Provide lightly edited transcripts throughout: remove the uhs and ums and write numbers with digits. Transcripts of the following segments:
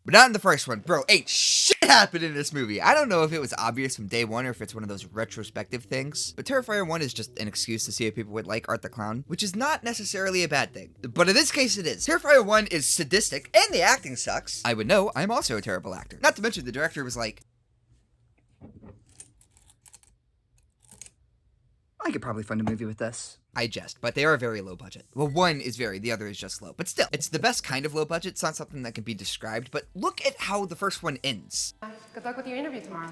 But not in the first one. Bro, ain't shit happened in this movie. I don't know if it was obvious from day one or if it's one of those retrospective things. But Terrifier 1 is just an excuse to see if people would like Art the Clown, which is not necessarily a bad thing. But in this case, it is. Terrifier 1 is sadistic, and the acting sucks. I would know, I'm also a terrible actor. Not to mention the director was like, I could probably fund a movie with this. I jest, but they are very low budget. Well, one is very, the other is just low. But still, it's the best kind of low budget. It's not something that can be described, but look at how the first one ends. Good luck with your interview tomorrow.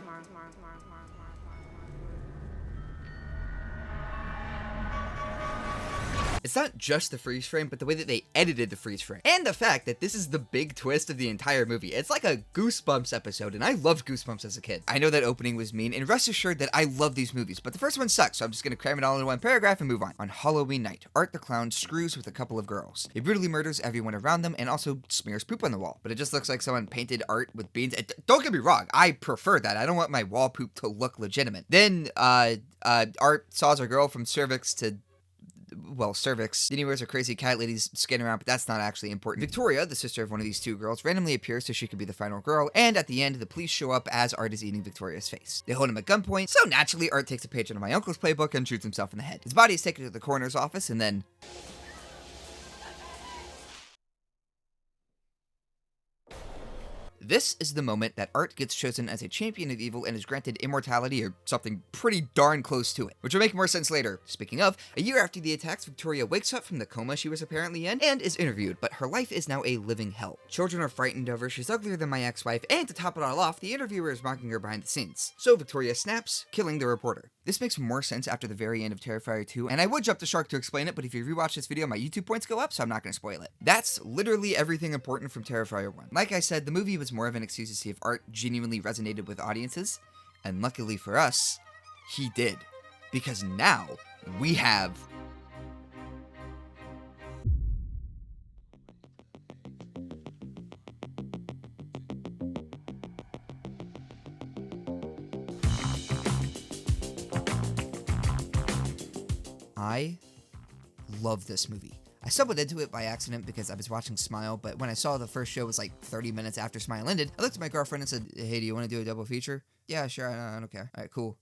It's not just the freeze frame, but the way that they edited the freeze frame. And the fact that this is the big twist of the entire movie. It's like a Goosebumps episode, and I loved Goosebumps as a kid. I know that opening was mean, and rest assured that I love these movies, but the first one sucks, so I'm just gonna cram it all into one paragraph and move on. On Halloween night, Art the Clown screws with a couple of girls. He brutally murders everyone around them and also smears poop on the wall. But it just looks like someone painted Art with beans. Don't get me wrong, I prefer that. I don't want my wall poop to look legitimate. Then, Art saws a girl from cervix to cervix. Then he wears a crazy cat lady's skin around, but that's not actually important. Victoria, the sister of one of these two girls, randomly appears so she could be the final girl, and at the end, the police show up as Art is eating Victoria's face. They hold him at gunpoint, so naturally, Art takes a page out of my uncle's playbook and shoots himself in the head. His body is taken to the coroner's office, and then this is the moment that Art gets chosen as a champion of evil and is granted immortality or something pretty darn close to it, which will make more sense later. Speaking of, a year after the attacks, Victoria wakes up from the coma she was apparently in and is interviewed, but her life is now a living hell. Children are frightened of her, she's uglier than my ex-wife, and to top it all off, the interviewer is mocking her behind the scenes. So Victoria snaps, killing the reporter. This makes more sense after the very end of Terrifier 2, and I would jump the shark to explain it, but if you rewatch this video, my YouTube points go up, so I'm not going to spoil it. That's literally everything important from Terrifier 1. Like I said, the movie was more of an excuse to see if Art genuinely resonated with audiences, and luckily for us, he did. Because now, we have I love this movie. I stumbled into it by accident because I was watching Smile, but when I saw the first show was like 30 minutes after Smile ended, I looked at my girlfriend and said, hey, do you want to do a double feature? Yeah, sure, I don't care. Alright, cool.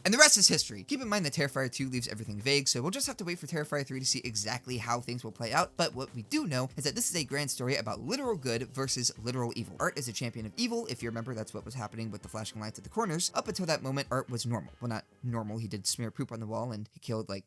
And the rest is history. Keep in mind that Terrifier 2 leaves everything vague, so we'll just have to wait for Terrifier 3 to see exactly how things will play out, but what we do know is that this is a grand story about literal good versus literal evil. Art is a champion of evil. If you remember, that's what was happening with the flashing lights at the corners. Up until that moment, Art was normal. Well, not normal, he did smear poop on the wall and he killed, like,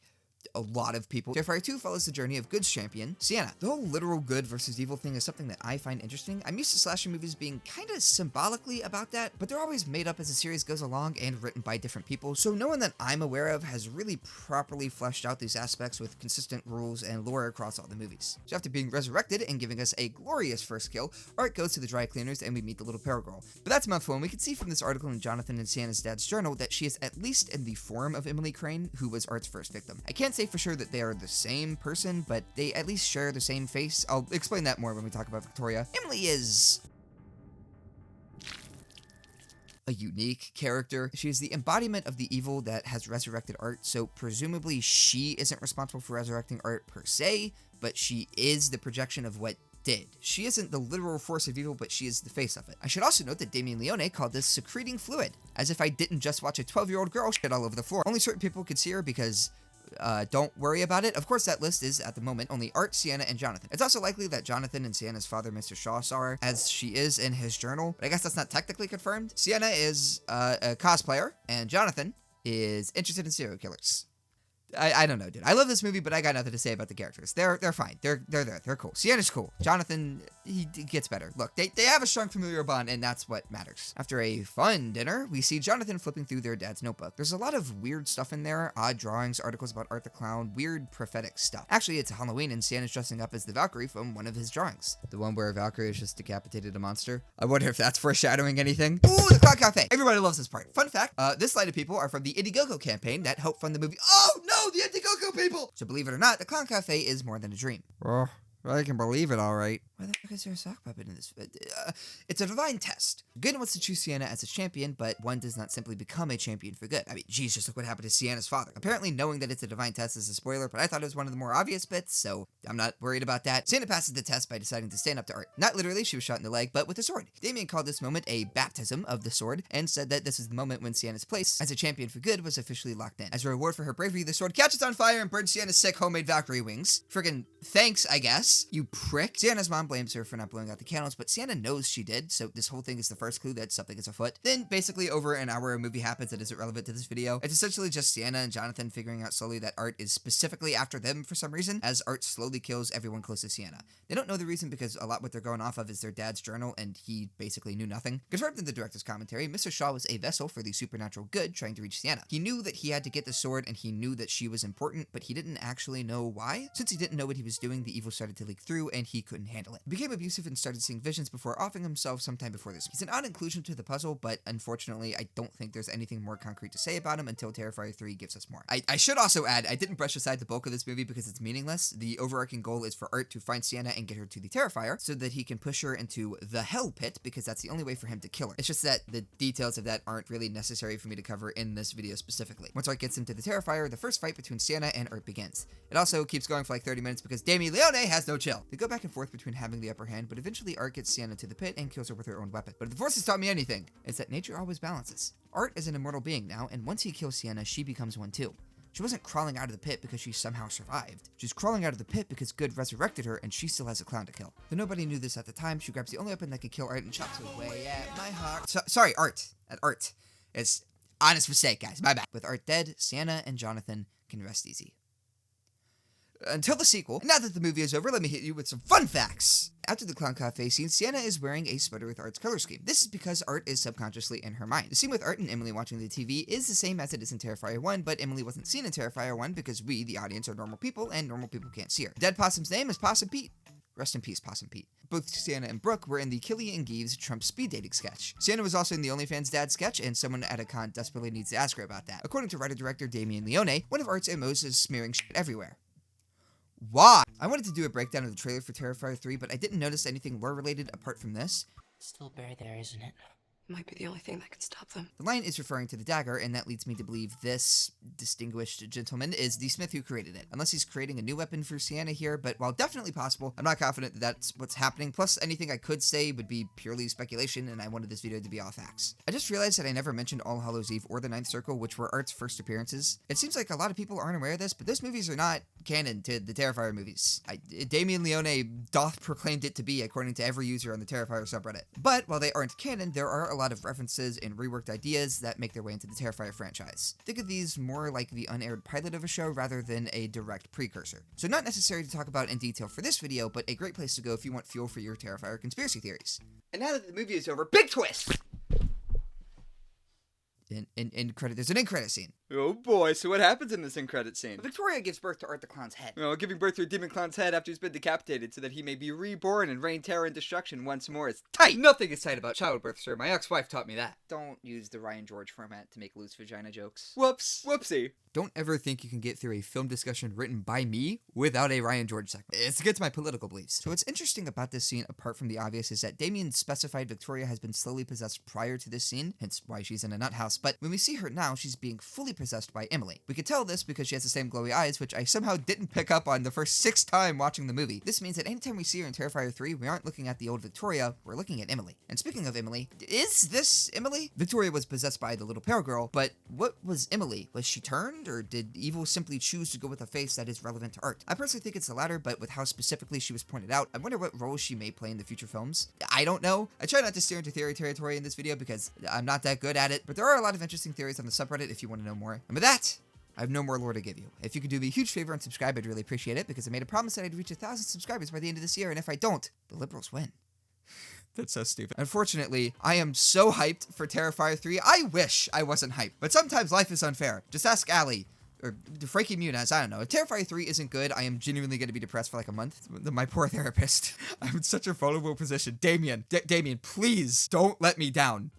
a lot of people. Terrifier 2 follows the journey of Good's champion, Sienna. The whole literal good versus evil thing is something that I find interesting. I'm used to slasher movies being kind of symbolically about that, but they're always made up as the series goes along and written by different people, so no one that I'm aware of has really properly fleshed out these aspects with consistent rules and lore across all the movies. So after being resurrected and giving us a glorious first kill, Art goes to the dry cleaners and we meet the little pearl girl. But that's mouthful, and we can see from this article in Jonathan and Sienna's dad's journal that she is at least in the form of Emily Crane, who was Art's first victim. I can't say for sure that they are the same person, but they at least share the same face. I'll explain that more when we talk about Victoria. Emily is a unique character. She is the embodiment of the evil that has resurrected Art, so presumably she isn't responsible for resurrecting Art per se, but she is the projection of what did. She isn't the literal force of evil, but she is the face of it. I should also note that Damien Leone called this secreting fluid, as if I didn't just watch a 12-year-old girl shit all over the floor. Only certain people could see her because don't worry about it. Of course, that list is, at the moment, only Art, Sienna, and Jonathan. It's also likely that Jonathan and Sienna's father, Mr. Shaw, saw her, as she is in his journal, but I guess that's not technically confirmed. Sienna is a cosplayer, and Jonathan is interested in serial killers. I don't know, dude. I love this movie, but I got nothing to say about the characters. They're fine. They're there. They're cool. Sienna's cool. Jonathan, he gets better. Look, they have a strong familiar bond, and that's what matters. After a fun dinner, we see Jonathan flipping through their dad's notebook. There's a lot of weird stuff in there. Odd drawings, articles about Art the Clown, weird prophetic stuff. Actually, it's Halloween, and Sienna's dressing up as the Valkyrie from one of his drawings. The one where Valkyrie has just decapitated a monster. I wonder if that's foreshadowing anything. Ooh, the Clown Cafe. Everybody loves this part. Fun fact, this line of people are from the Indiegogo campaign that helped fund the movie. Oh, no, the Indiegogo people! So believe it or not, the Clown Cafe is more than a dream. Well, I can believe it, all right. Why the fuck is there a sock puppet in this? It's a divine test. Good wants to choose Sienna as a champion, but one does not simply become a champion for good. I mean, geez, just look what happened to Sienna's father. Apparently, knowing that it's a divine test is a spoiler, but I thought it was one of the more obvious bits, so I'm not worried about that. Sienna passes the test by deciding to stand up to Art. Not literally, she was shot in the leg, but with a sword. Damien called this moment a baptism of the sword, and said that this is the moment when Sienna's place as a champion for good was officially locked in. As a reward for her bravery, the sword catches on fire and burns Sienna's sick homemade Valkyrie wings. Friggin' thanks, I guess. You prick. Sienna's mom blames her for not blowing out the candles, but Sienna knows she did, so this whole thing is the first clue that something is afoot. Then, basically, over an hour a movie happens that isn't relevant to this video. It's essentially just Sienna and Jonathan figuring out slowly that Art is specifically after them for some reason, as Art slowly kills everyone close to Sienna. They don't know the reason because a lot what they're going off of is their dad's journal, and he basically knew nothing. Confirmed in the director's commentary, Mr. Shaw was a vessel for the supernatural good trying to reach Sienna. He knew that he had to get the sword, and he knew that she was important, but he didn't actually know why. Since he didn't know what he was doing, the evil started to leak through, and he couldn't handle it. He became abusive and started seeing visions before offing himself sometime before this. He's an odd inclusion to the puzzle, but unfortunately, I don't think there's anything more concrete to say about him until Terrifier 3 gives us more. I should also add, I didn't brush aside the bulk of this movie because it's meaningless. The overarching goal is for Art to find Sienna and get her to the Terrifier so that he can push her into the Hell Pit, because that's the only way for him to kill her. It's just that the details of that aren't really necessary for me to cover in this video specifically. Once Art gets into the Terrifier, the first fight between Sienna and Art begins. It also keeps going for like 30 minutes because Damien Leone has no chill. They go back and forth between having the upper hand, but eventually Art gets Sienna to the pit and kills her with her own weapon. But if the Force has taught me anything, it's that nature always balances. Art is an immortal being now, and once he kills Sienna, she becomes one too. She wasn't crawling out of the pit because she somehow survived. She's crawling out of the pit because good resurrected her, and she still has a clown to kill. Though nobody knew this at the time, she grabs the only weapon that could kill Art and chops away at my heart. Sorry, Art. At Art. It's honest mistake, guys. My bad. With Art dead, Sienna and Jonathan can rest easy. Until the sequel, and now that the movie is over, let me hit you with some fun facts. After the Clown Cafe scene, Sienna is wearing a sweater with Art's color scheme. This is because Art is subconsciously in her mind. The scene with Art and Emily watching the TV is the same as it is in Terrifier 1, but Emily wasn't seen in Terrifier 1 because we, the audience, are normal people, and normal people can't see her. Dead Possum's name is Possum Pete. Rest in peace, Possum Pete. Both Sienna and Brooke were in the Killy and Geeves Trump speed dating sketch. Sienna was also in the OnlyFans dad sketch, and someone at a con desperately needs to ask her about that. According to writer-director Damien Leone, one of Art's MOs is smearing shit everywhere. Why? I wanted to do a breakdown of the trailer for Terrifier 3, but I didn't notice anything lore-related apart from this. Still buried there, isn't it? Might be the only thing that could stop them. The line is referring to the dagger, and that leads me to believe this distinguished gentleman is the smith who created it. Unless he's creating a new weapon for Sienna here, but while definitely possible, I'm not confident that that's what's happening. Plus, anything I could say would be purely speculation, and I wanted this video to be all facts. I just realized that I never mentioned All Hallows Eve or The Ninth Circle, which were Art's first appearances. It seems like a lot of people aren't aware of this, but those movies are not canon to the Terrifier movies. Damien Leone doth proclaimed it to be, according to every user on the Terrifier subreddit. But while they aren't canon, there are a lot of references and reworked ideas that make their way into the Terrifier franchise. Think of these more like the unaired pilot of a show rather than a direct precursor. So not necessary to talk about in detail for this video, but a great place to go if you want fuel for your Terrifier conspiracy theories. And now that the movie is over, big twist! In credit, there's an end credit scene. Oh boy, so what happens in this end credit scene? Victoria gives birth to Art the Clown's head. Well, giving birth to a demon clown's head after he's been decapitated so that he may be reborn and rain terror and destruction once more is tight! Nothing is tight about childbirth, sir. My ex-wife taught me that. Don't use the Ryan George format to make loose vagina jokes. Whoops. Whoopsie. Don't ever think you can get through a film discussion written by me without a Ryan George segment. It's against my political beliefs. So what's interesting about this scene, apart from the obvious, is that Damien specified Victoria has been slowly possessed prior to this scene, hence why she's in a nut house, but when we see her now, she's being fully possessed by Emily. We could tell this because she has the same glowy eyes, which I somehow didn't pick up on the first 6 times watching the movie. This means that anytime we see her in Terrifier 3, we aren't looking at the old Victoria, we're looking at Emily. And speaking of Emily, is this Emily? Victoria was possessed by the little pale girl, but what was Emily? Was she turned, or did evil simply choose to go with a face that is relevant to Art? I personally think it's the latter, but with how specifically she was pointed out, I wonder what role she may play in the future films. I don't know. I try not to steer into theory territory in this video because I'm not that good at it, but there are a lot of interesting theories on the subreddit if you want to know more. And with that, I have no more lore to give you. If you could do me a huge favor and subscribe, I'd really appreciate it, because I made a promise that I'd reach 1,000 subscribers by the end of this year, and if I don't, the liberals win. That's so stupid. Unfortunately, I am so hyped for Terrifier 3. I wish I wasn't hyped, but sometimes life is unfair. Just ask Allie. Or Frankie Muniz, I don't know. If Terrifier 3 isn't good, I am genuinely going to be depressed for like a month. My poor therapist. I'm in such a vulnerable position. Damien, Damien, please don't let me down.